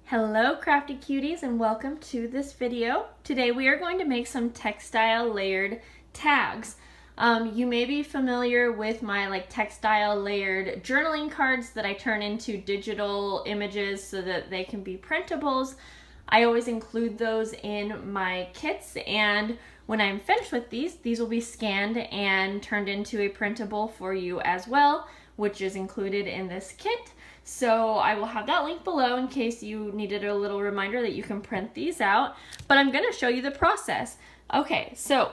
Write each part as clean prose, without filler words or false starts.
Hello crafty cuties and welcome to this video. Today we are going to make some textile layered tags. You may be familiar with my textile layered journaling cards that I turn into digital images so that they can be printables. I always include those in my kits, and when I'm finished with these will be scanned and turned into a printable for you as well, which is included in this kit. So I will have that link below in case you needed a little reminder that you can print these out, but I'm going to show you the process. Okay, so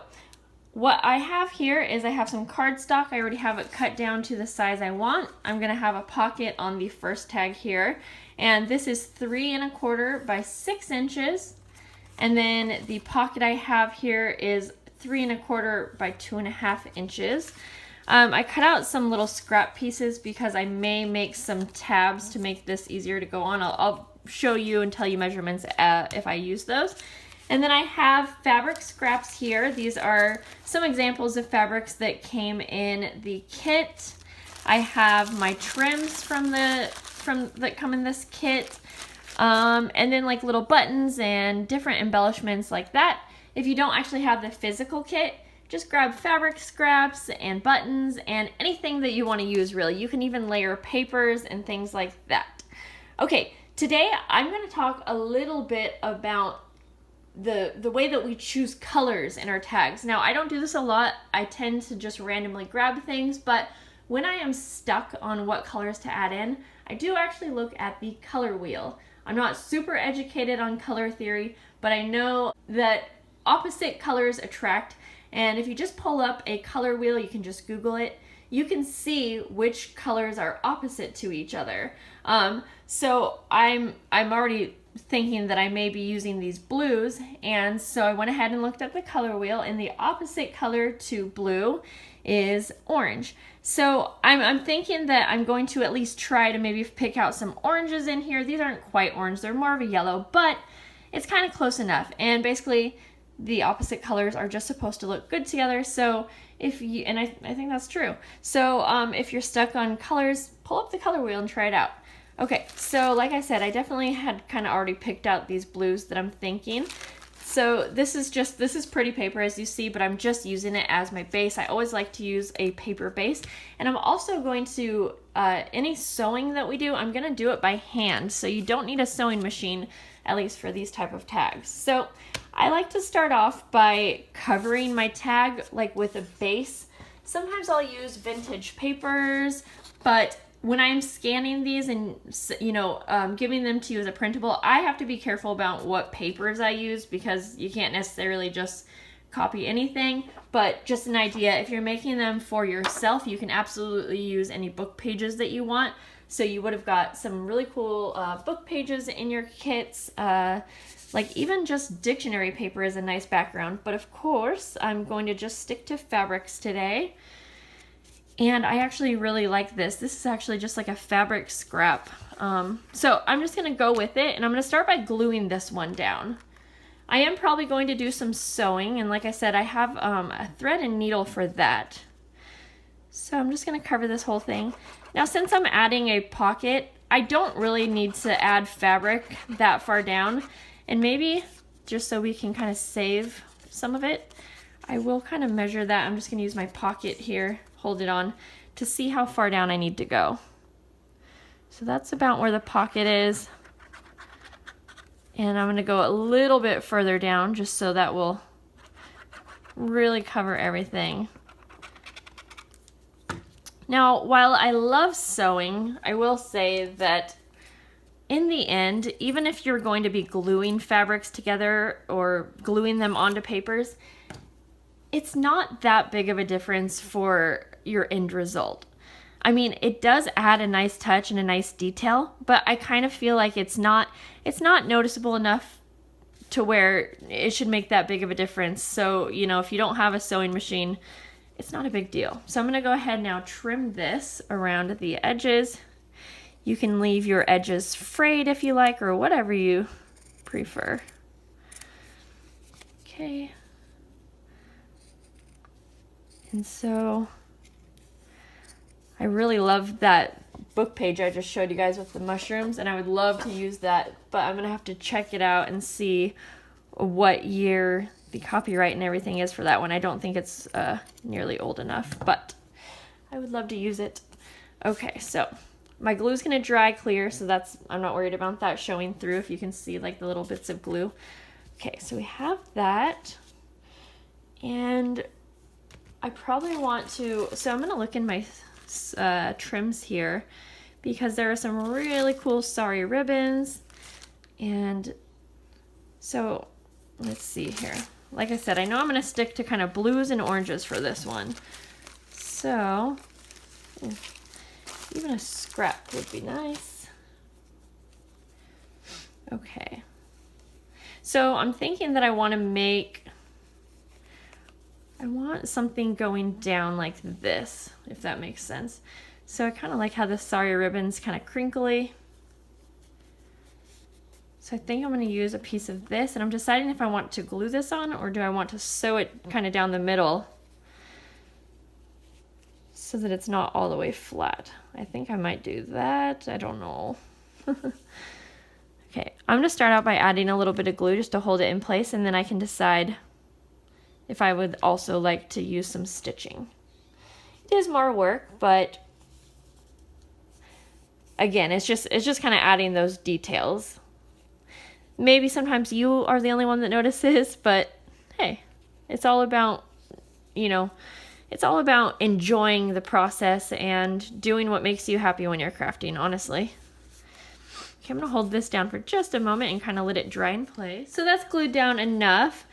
what I have here is I have some cardstock. I already have it cut down to the size I want. I'm going to have a pocket on the first tag here, and this is 3 1/4 by 6 inches. And then the pocket I have here is 3 1/4 by 2.5 inches. I cut out some little scrap pieces because I may make some tabs to make this easier to go on. I'll show you and tell you measurements if I use those. And then I have fabric scraps here. These are some examples of fabrics that came in the kit. I have my trims that come in this kit. And then like little buttons and different embellishments like that. If you don't actually have the physical kit, just grab fabric scraps and buttons and anything that you want to use, really. You can even layer papers and things like that. Okay, today I'm going to talk a little bit about the way that we choose colors in our tags. Now, I don't do this a lot. I tend to just randomly grab things, but when I am stuck on what colors to add in, I do actually look at the color wheel. I'm not super educated on color theory, but I know that opposite colors attract. And if you just pull up a color wheel, you can just Google it, you can see which colors are opposite to each other. So I'm already thinking that I may be using these blues, and so I went ahead and looked at the color wheel, and the opposite color to blue is orange. So I'm thinking that I'm going to at least try to maybe pick out some oranges in here. These aren't quite orange, they're more of a yellow, but it's kind of close enough. And basically, the opposite colors are just supposed to look good together. So if you, and I think that's true. So if you're stuck on colors, pull up the color wheel and try it out. Okay, so like I said, I definitely had kind of already picked out these blues that I'm thinking. So this is pretty paper, as you see, but I'm just using it as my base. I always like to use a paper base. And I'm also going to, any sewing that we do, I'm gonna do it by hand. So you don't need a sewing machine, at least for these type of tags. So I like to start off by covering my tag with a base. Sometimes I'll use vintage papers, but when I'm scanning these and giving them to you as a printable, I have to be careful about what papers I use because you can't necessarily just copy anything. But just an idea, if you're making them for yourself, you can absolutely use any book pages that you want. So you would have got some really cool book pages in your kits. Even just dictionary paper is a nice background. But of course, I'm going to just stick to fabrics today. And I actually really like this. This is actually just like a fabric scrap. So I'm just going to go with it. And I'm going to start by gluing this one down. I am probably going to do some sewing. And like I said, I have a thread and needle for that. So I'm just going to cover this whole thing. Now, since I'm adding a pocket, I don't really need to add fabric that far down. And maybe just so we can kind of save some of it, I will kind of measure that. I'm just going to use my pocket here, hold it on, to see how far down I need to go. So that's about where the pocket is. And I'm going to go a little bit further down just so that will really cover everything. Now, while I love sewing, I will say that in the end, even if you're going to be gluing fabrics together or gluing them onto papers, it's not that big of a difference for your end result. I mean, it does add a nice touch and a nice detail, but I kind of feel like it's not noticeable enough to where it should make that big of a difference. So, if you don't have a sewing machine, it's not a big deal. So I'm going to go ahead now trim this around the edges. You can leave your edges frayed if you like, or whatever you prefer. Okay. And so I really love that book page I just showed you guys with the mushrooms, and I would love to use that, but I'm gonna have to check it out and see what year the copyright and everything is for that one. I don't think it's nearly old enough, but I would love to use it. Okay, so my glue is gonna dry clear, so I'm not worried about that showing through, if you can see like the little bits of glue. Okay, so we have that, and I probably want to, so I'm gonna look in my trims here, because there are some really cool sari ribbons. And so let's see here. Like I said, I know I'm gonna stick to kind of blues and oranges for this one. So even a scrap would be nice. Okay. So I'm thinking that I want something going down like this, if that makes sense. So I kind of like how the sari ribbon's kind of crinkly. So I think I'm going to use a piece of this, and I'm deciding if I want to glue this on or do I want to sew it kind of down the middle so that it's not all the way flat. I think I might do that. I don't know. Okay, I'm going to start out by adding a little bit of glue just to hold it in place, and then I can decide if I would also like to use some stitching. It is more work, but again, it's just kind of adding those details. Maybe sometimes you are the only one that notices, but hey, it's all about, it's all about enjoying the process and doing what makes you happy when you're crafting, honestly. Okay, I'm gonna hold this down for just a moment and kind of let it dry in place. So that's glued down enough.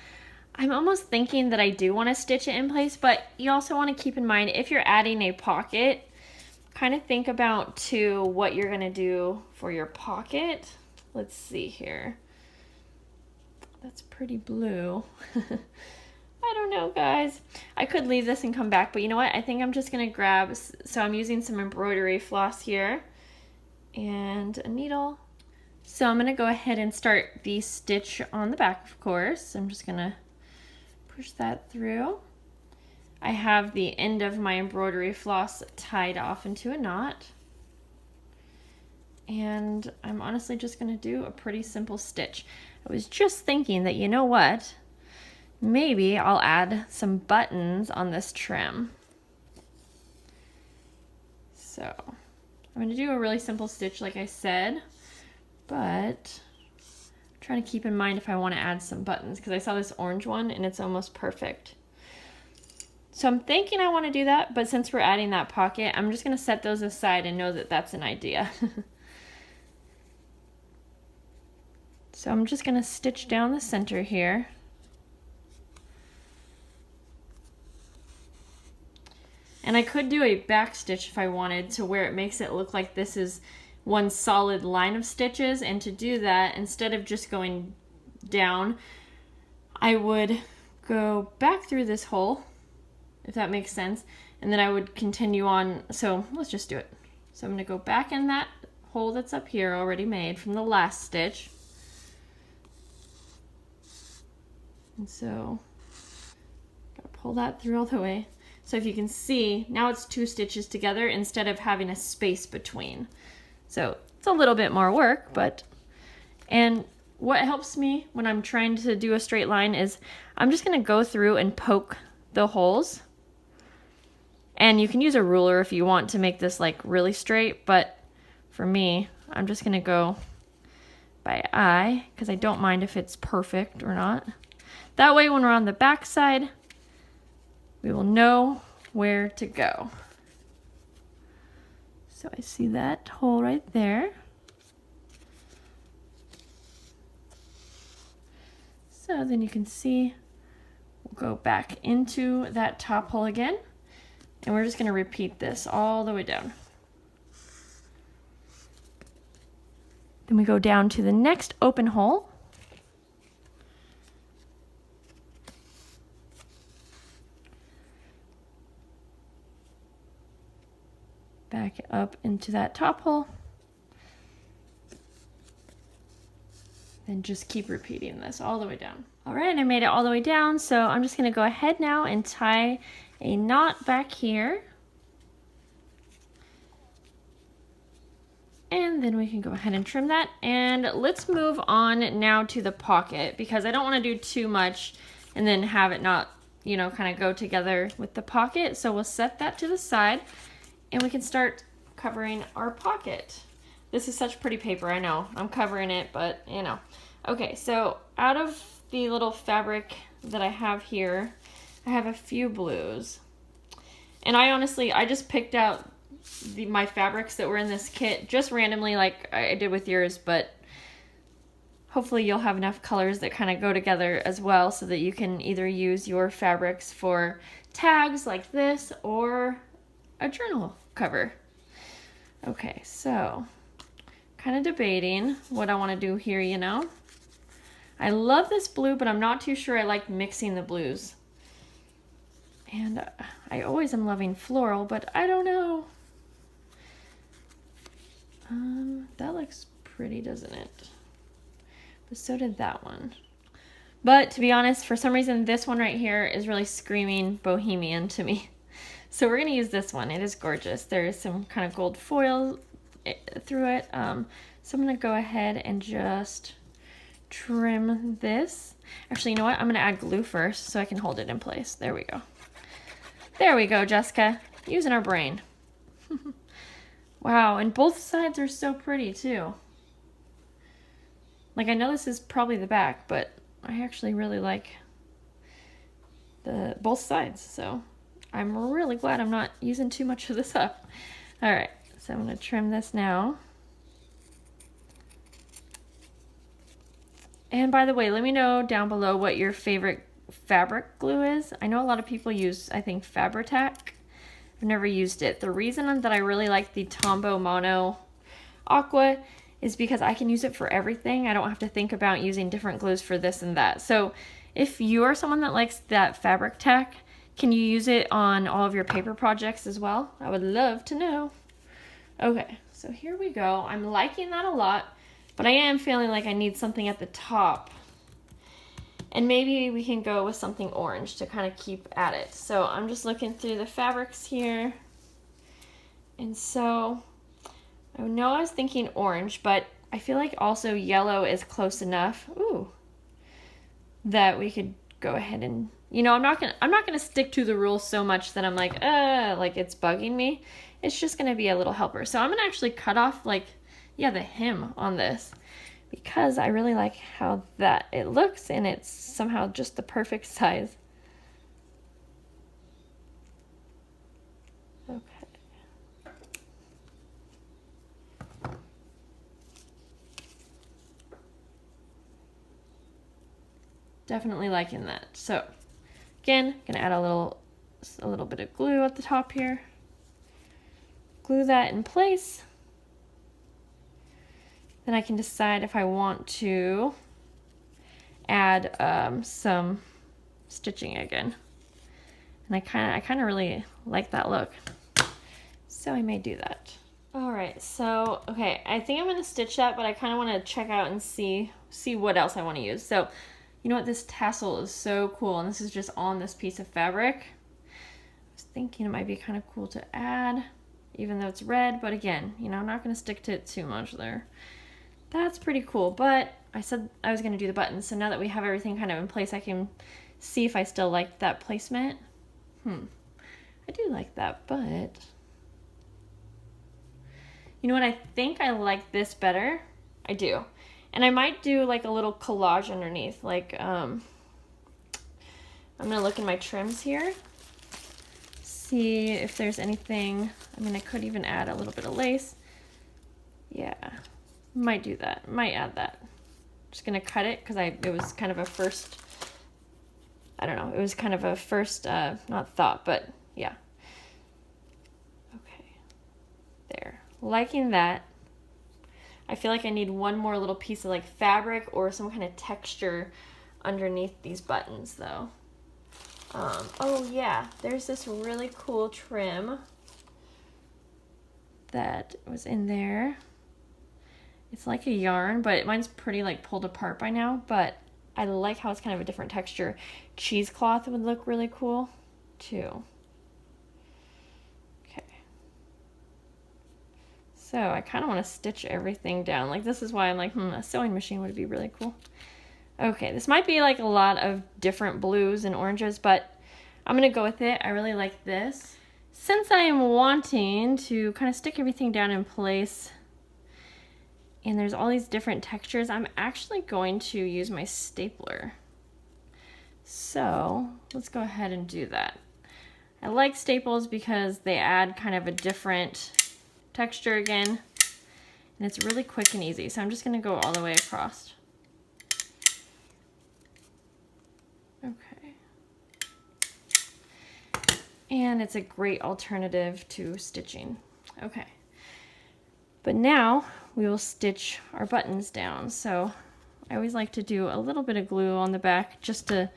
I'm almost thinking that I do want to stitch it in place, but you also want to keep in mind, if you're adding a pocket, kind of think about too what you're gonna do for your pocket. Let's see here. That's pretty blue. I don't know, guys. I could leave this and come back, but you know what? I think I'm just gonna grab, so I'm using some embroidery floss here and a needle. So I'm gonna go ahead and start the stitch on the back, of course. I'm just gonna push that through. I have the end of my embroidery floss tied off into a knot. And I'm honestly just gonna do a pretty simple stitch. I was just thinking that, you know what? Maybe I'll add some buttons on this trim. So I'm gonna do a really simple stitch like I said, but I'm trying to keep in mind if I want to add some buttons, because I saw this orange one and it's almost perfect. So I'm thinking I want to do that, but since we're adding that pocket, I'm just gonna set those aside and know that that's an idea. So I'm just gonna stitch down the center here. And I could do a back stitch if I wanted, to where it makes it look like this is one solid line of stitches. And to do that, instead of just going down, I would go back through this hole, if that makes sense, and then I would continue on. So let's just do it. So I'm gonna go back in that hole that's up here already made from the last stitch. And so, gotta pull that through all the way. So if you can see, now it's 2 stitches together instead of having a space between. So it's a little bit more work, but, and what helps me when I'm trying to do a straight line is I'm just gonna go through and poke the holes. And you can use a ruler if you want to make this like really straight, but for me, I'm just gonna go by eye, because I don't mind if it's perfect or not. That way when we're on the back side, we will know where to go. So I see that hole right there. So then you can see, we'll go back into that top hole again, and we're just gonna repeat this all the way down. Then we go down to the next open hole. Back up into that top hole. Then just keep repeating this all the way down. All right, I made it all the way down, so I'm just gonna go ahead now and tie a knot back here. And then we can go ahead and trim that. And let's move on now to the pocket, because I don't want to do too much and then have it not, you know, kind of go together with the pocket. So we'll set that to the side and we can start covering our pocket. This is such pretty paper, I know. I'm covering it, but you know. Okay, so out of the little fabric that I have here, I have a few blues. And I just picked out my fabrics that were in this kit just randomly like I did with yours, but hopefully you'll have enough colors that kind of go together as well so that you can either use your fabrics for tags like this or a journal cover. Okay, so kind of debating what I want to do here, you know. I love this blue, but I'm not too sure I like mixing the blues. And I always am loving floral, but I don't know. That looks pretty, doesn't it? But so did that one. But to be honest, for some reason, this one right here is really screaming bohemian to me. So we're gonna use this one. It is gorgeous. There is some kind of gold foil through it. So I'm gonna go ahead and just trim this. Actually, you know what? I'm gonna add glue first so I can hold it in place. There we go. There we go, Jessica. Using our brain. Wow, and both sides are so pretty too. Like, I know this is probably the back, but I actually really like both sides, so I'm really glad I'm not using too much of this up. All right, so I'm gonna trim this now. And by the way, let me know down below what your favorite fabric glue is. I know a lot of people use, I think, Fabri-Tac. I've never used it. The reason that I really like the Tombow Mono Aqua is because I can use it for everything. I don't have to think about using different glues for this and that. So if you are someone that likes that Fabri-Tac, can you use it on all of your paper projects as well? I would love to know. Okay, so here we go. I'm liking that a lot, but I am feeling like I need something at the top. And maybe we can go with something orange to kind of keep at it. So I'm just looking through the fabrics here. And so I know I was thinking orange, but I feel like also yellow is close enough. Ooh, that we could go ahead and, you know, I'm not gonna stick to the rules so much that I'm like it's bugging me. It's just gonna be a little helper. So I'm gonna actually cut off the hem on this, because I really like how that it looks, and it's somehow just the perfect size. Okay. Definitely liking that. So again, gonna add a little bit of glue at the top here. Glue that in place. Then I can decide if I want to add some stitching again. And I kind of really like that look. So I may do that. All right, so, okay, I think I'm gonna stitch that, but I kind of want to check out and see what else I want to use. So, you know what, this tassel is so cool, and this is just on this piece of fabric. I was thinking it might be kind of cool to add, even though it's red, but again, you know, I'm not gonna stick to it too much there. That's pretty cool, but I said I was gonna do the buttons, so now that we have everything kind of in place, I can see if I still like that placement. I do like that, but you know what, I think I like this better. I do. And I might do like a little collage underneath, like I'm gonna look in my trims here, see if there's anything. I mean, I could even add a little bit of lace. Yeah. Might do that. Might add that. Just gonna cut it because it was kind of a first, I don't know, it was kind of a first, not thought, but yeah. Okay. There. Liking that. I feel like I need one more little piece of like fabric or some kind of texture underneath these buttons though. Oh yeah, there's this really cool trim that was in there. It's like a yarn, but mine's pretty like pulled apart by now, but I like how it's kind of a different texture. Cheesecloth would look really cool too. Okay. So I kind of want to stitch everything down. Like this is why I'm like, a sewing machine would be really cool. Okay, this might be like a lot of different blues and oranges, but I'm gonna go with it. I really like this. Since I am wanting to kind of stick everything down in place, and there's all these different textures, I'm actually going to use my stapler. So let's go ahead and do that. I like staples because they add kind of a different texture again, and it's really quick and easy. So I'm just gonna go all the way across. Okay. And it's a great alternative to stitching. Okay. But now we will stitch our buttons down. So I always like to do a little bit of glue on the back just to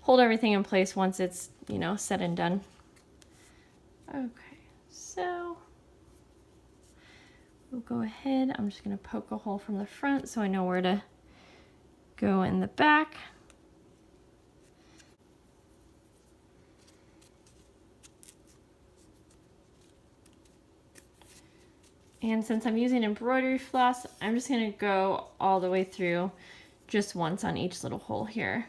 hold everything in place once it's, you know, said and done. Okay, so we'll go ahead. I'm just going to poke a hole from the front so I know where to go in the back. And since I'm using embroidery floss, I'm just going to go all the way through just once on each little hole here.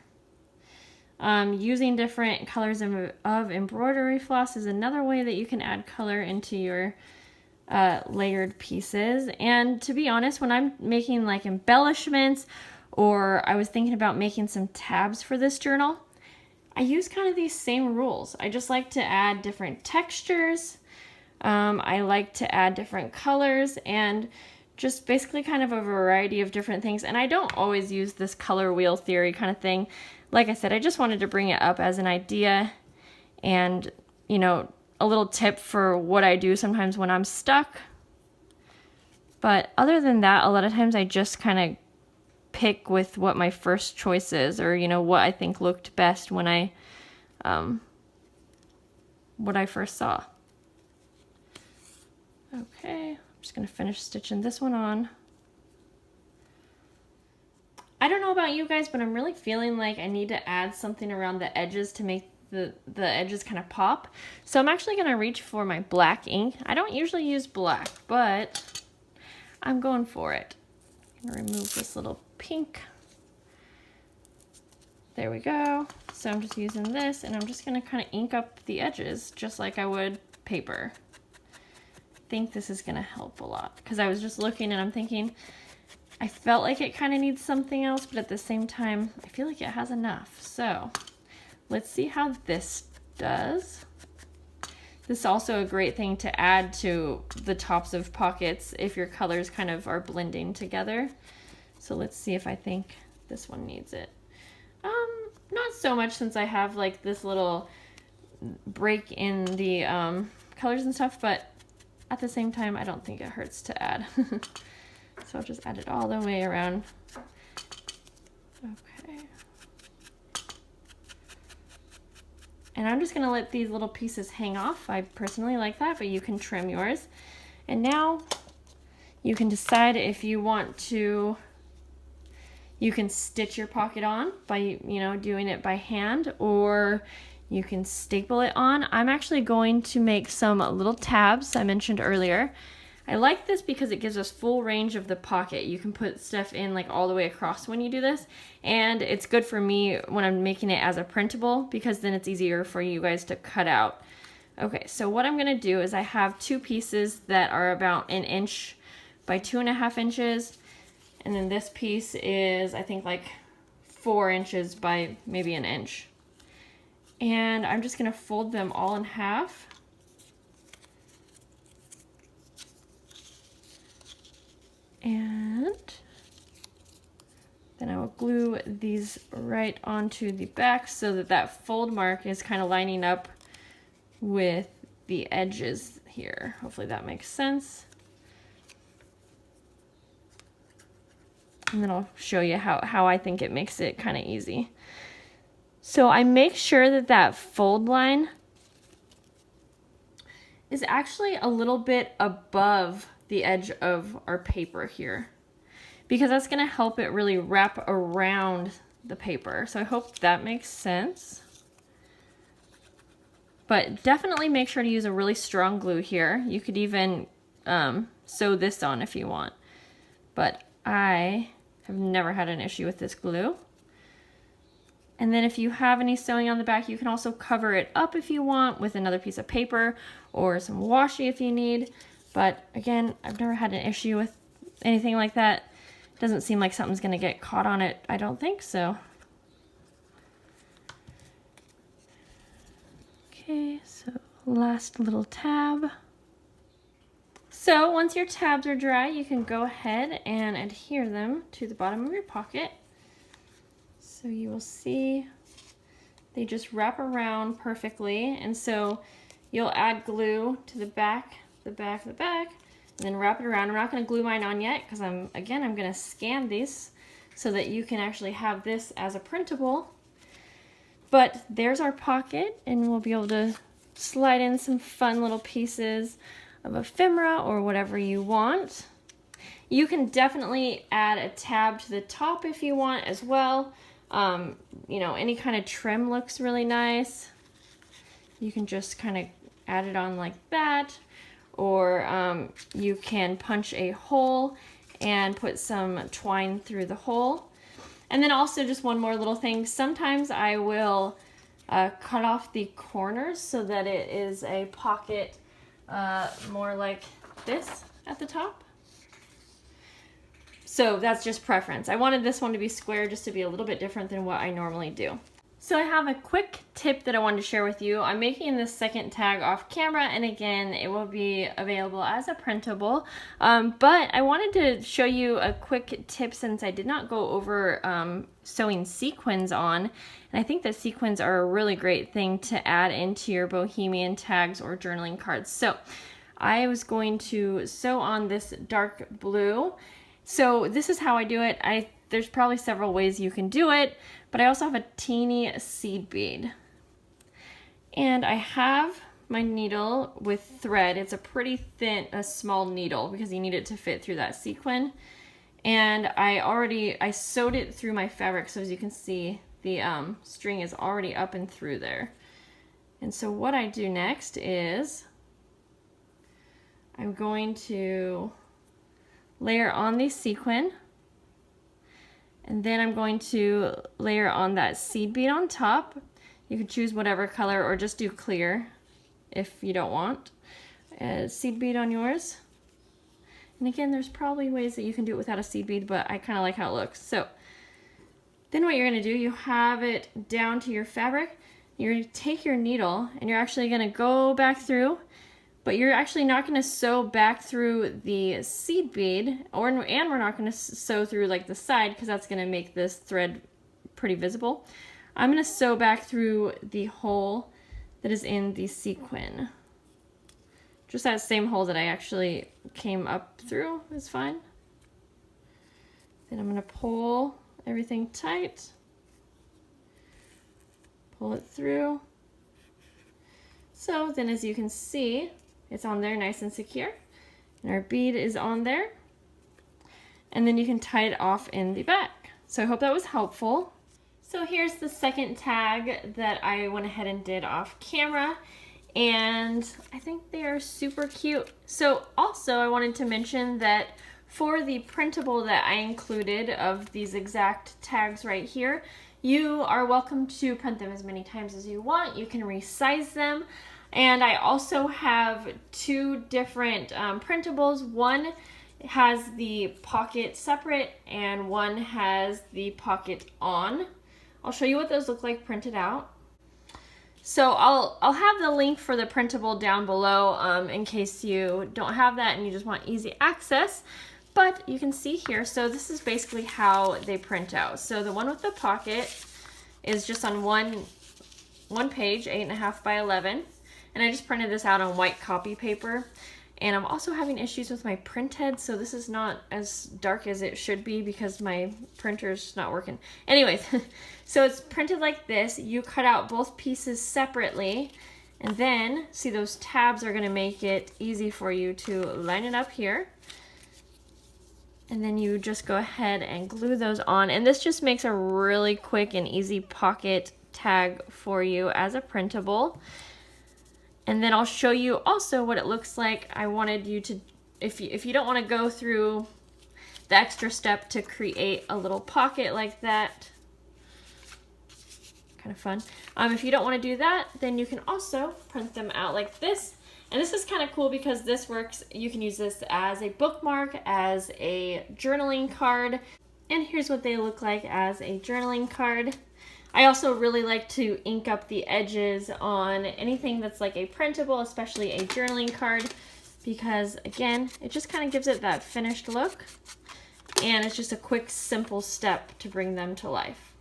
Using different colors of embroidery floss is another way that you can add color into your layered pieces. And to be honest, when I'm making like embellishments, or I was thinking about making some tabs for this journal, I use kind of these same rules. I just like to add different textures. I like to add different colors and just basically kind of a variety of different things. And I don't always use this color wheel theory kind of thing. Like I said, I just wanted to bring it up as an idea and, you know, a little tip for what I do sometimes when I'm stuck. But other than that, a lot of times I just kind of pick with what my first choice is, or, you know, what I think looked best when what I first saw. Okay, I'm just going to finish stitching this one on. I don't know about you guys, but I'm really feeling like I need to add something around the edges to make the edges kind of pop. So I'm actually going to reach for my black ink. I don't usually use black, but I'm going for it. I'm going to remove this little pink. There we go. So I'm just using this, and I'm just going to kind of ink up the edges just like I would paper. I think this is going to help a lot because I was just looking and I'm thinking I felt like it kind of needs something else, but at the same time I feel like it has enough. So let's see how this does. This is also a great thing to add to the tops of pockets if your colors kind of are blending together. So let's see if I think this one needs it. Not so much, since I have like this little break in the colors and stuff, but at the same time I don't think it hurts to add. So I'll just add it all the way around. Okay. And I'm just going to let these little pieces hang off. I personally like that, but you can trim yours. And now you can decide if you want to, you can stitch your pocket on by, you know, doing it by hand, or you can staple it on. I'm actually going to make some little tabs I mentioned earlier. I like this because it gives us full range of the pocket. You can put stuff in like all the way across when you do this, and it's good for me when I'm making it as a printable because then it's easier for you guys to cut out. Okay, so what I'm gonna do is I have two pieces that are about 1 inch by 2.5 inches, and then this piece is I think like 4 inches by maybe 1 inch. And I'm just gonna fold them all in half. And then I will glue these right onto the back so that that fold mark is kind of lining up with the edges here. Hopefully that makes sense. And then I'll show you how I think it makes it kind of easy. So I make sure that that fold line is actually a little bit above the edge of our paper here, because that's going to help it really wrap around the paper. So I hope that makes sense. But definitely make sure to use a really strong glue here. You could even sew this on if you want. But I have never had an issue with this glue. And then if you have any sewing on the back, you can also cover it up if you want with another piece of paper or some washi if you need. But again, I've never had an issue with anything like that. Doesn't seem like something's gonna get caught on it, I don't think so. Okay, so last little tab. So once your tabs are dry, you can go ahead and adhere them to the bottom of your pocket. So you will see they just wrap around perfectly. And so you'll add glue to the back, and then wrap it around. I'm not gonna glue mine on yet because I'm gonna scan these so that you can actually have this as a printable. But there's our pocket, and we'll be able to slide in some fun little pieces of ephemera or whatever you want. You can definitely add a tab to the top if you want as well. You know, any kind of trim looks really nice. You can just kind of add it on like that, or you can punch a hole and put some twine through the hole. And then also just one more little thing, sometimes I will cut off the corners so that it is a pocket more like this at the top. So that's just preference. I wanted this one to be square just to be a little bit different than what I normally do. So I have a quick tip that I wanted to share with you. I'm making this second tag off camera, and again, it will be available as a printable. But I wanted to show you a quick tip since I did not go over sewing sequins on. And I think that sequins are a really great thing to add into your bohemian tags or journaling cards. So I was going to sew on this dark blue. So this is how I do it. There's probably several ways you can do it, but I also have a teeny seed bead. And I have my needle with thread. It's a pretty thin, a small needle because you need it to fit through that sequin. And I sewed it through my fabric, so as you can see, the string is already up and through there. And so what I do next is I'm going to layer on the sequin, and then I'm going to layer on that seed bead on top. You can choose whatever color or just do clear if you don't want. Seed bead on yours. And again, there's probably ways that you can do it without a seed bead, but I kind of like how it looks. So then what you're going to do, you have it down to your fabric. You're going to take your needle and you're actually going to go back through, but you're actually not going to sew back through the seed bead, and we're not going to sew through like the side because that's going to make this thread pretty visible. I'm going to sew back through the hole that is in the sequin. Just that same hole that I actually came up through is fine. Then I'm going to pull everything tight, pull it through. So then, as you can see, it's on there nice and secure, and our bead is on there, and then you can tie it off in the back. So I hope that was helpful. So here's the second tag that I went ahead and did off camera, and I think they are super cute. So also I wanted to mention that for the printable that I included of these exact tags right here, you are welcome to print them as many times as you want. You can resize them. And I also have two different printables. One has the pocket separate and one has the pocket on. I'll show you what those look like printed out. So I'll have the link for the printable down below in case you don't have that and you just want easy access. But you can see here, so this is basically how they print out. So the one with the pocket is just on one page, 8.5 by 11. And I just printed this out on white copy paper. And I'm also having issues with my print head, so this is not as dark as it should be because my printer's not working. Anyways, so it's printed like this. You cut out both pieces separately, and then, see, those tabs are gonna make it easy for you to line it up here. And then you just go ahead and glue those on. And this just makes a really quick and easy pocket tag for you as a printable. And then I'll show you also what it looks like. I wanted you to if you don't want to go through the extra step to create a little pocket like that, kind of fun. If you don't want to do that, then you can also print them out like this. And this is kind of cool because this works. You can use this as a bookmark, as a journaling card. And here's what they look like as a journaling card. I also really like to ink up the edges on anything that's like a printable, especially a journaling card, because again, it just kind of gives it that finished look. And it's just a quick, simple step to bring them to life.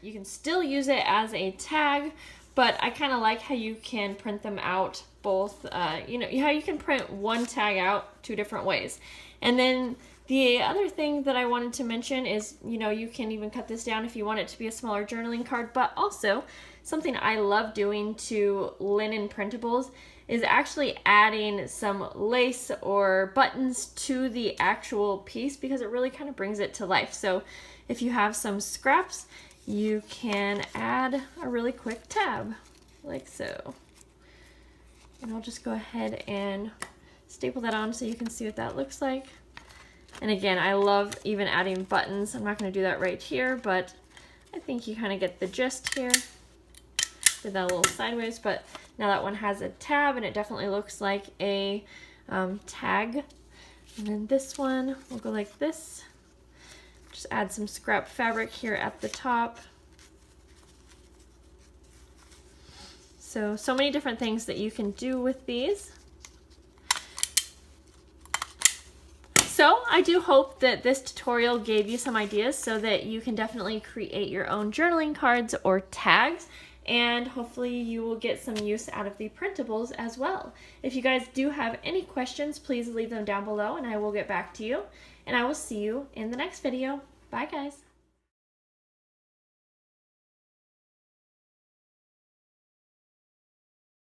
You can still use it as a tag, but I kind of like how you can print them out both, you know, how you can print one tag out 2 different ways. And then the other thing that I wanted to mention is, you know, you can even cut this down if you want it to be a smaller journaling card, but also something I love doing to linen printables is actually adding some lace or buttons to the actual piece, because it really kind of brings it to life. So if you have some scraps, you can add a really quick tab like so. And I'll just go ahead and staple that on so you can see what that looks like. And again, I love even adding buttons. I'm not going to do that right here, but I think you kind of get the gist here. Did that a little sideways, but now that one has a tab and it definitely looks like a tag. And then this one will go like this. Just add some scrap fabric here at the top. So many different things that you can do with these. So I do hope that this tutorial gave you some ideas so that you can definitely create your own journaling cards or tags, and hopefully you will get some use out of the printables as well. If you guys do have any questions, please leave them down below and I will get back to you, and I will see you in the next video. Bye guys.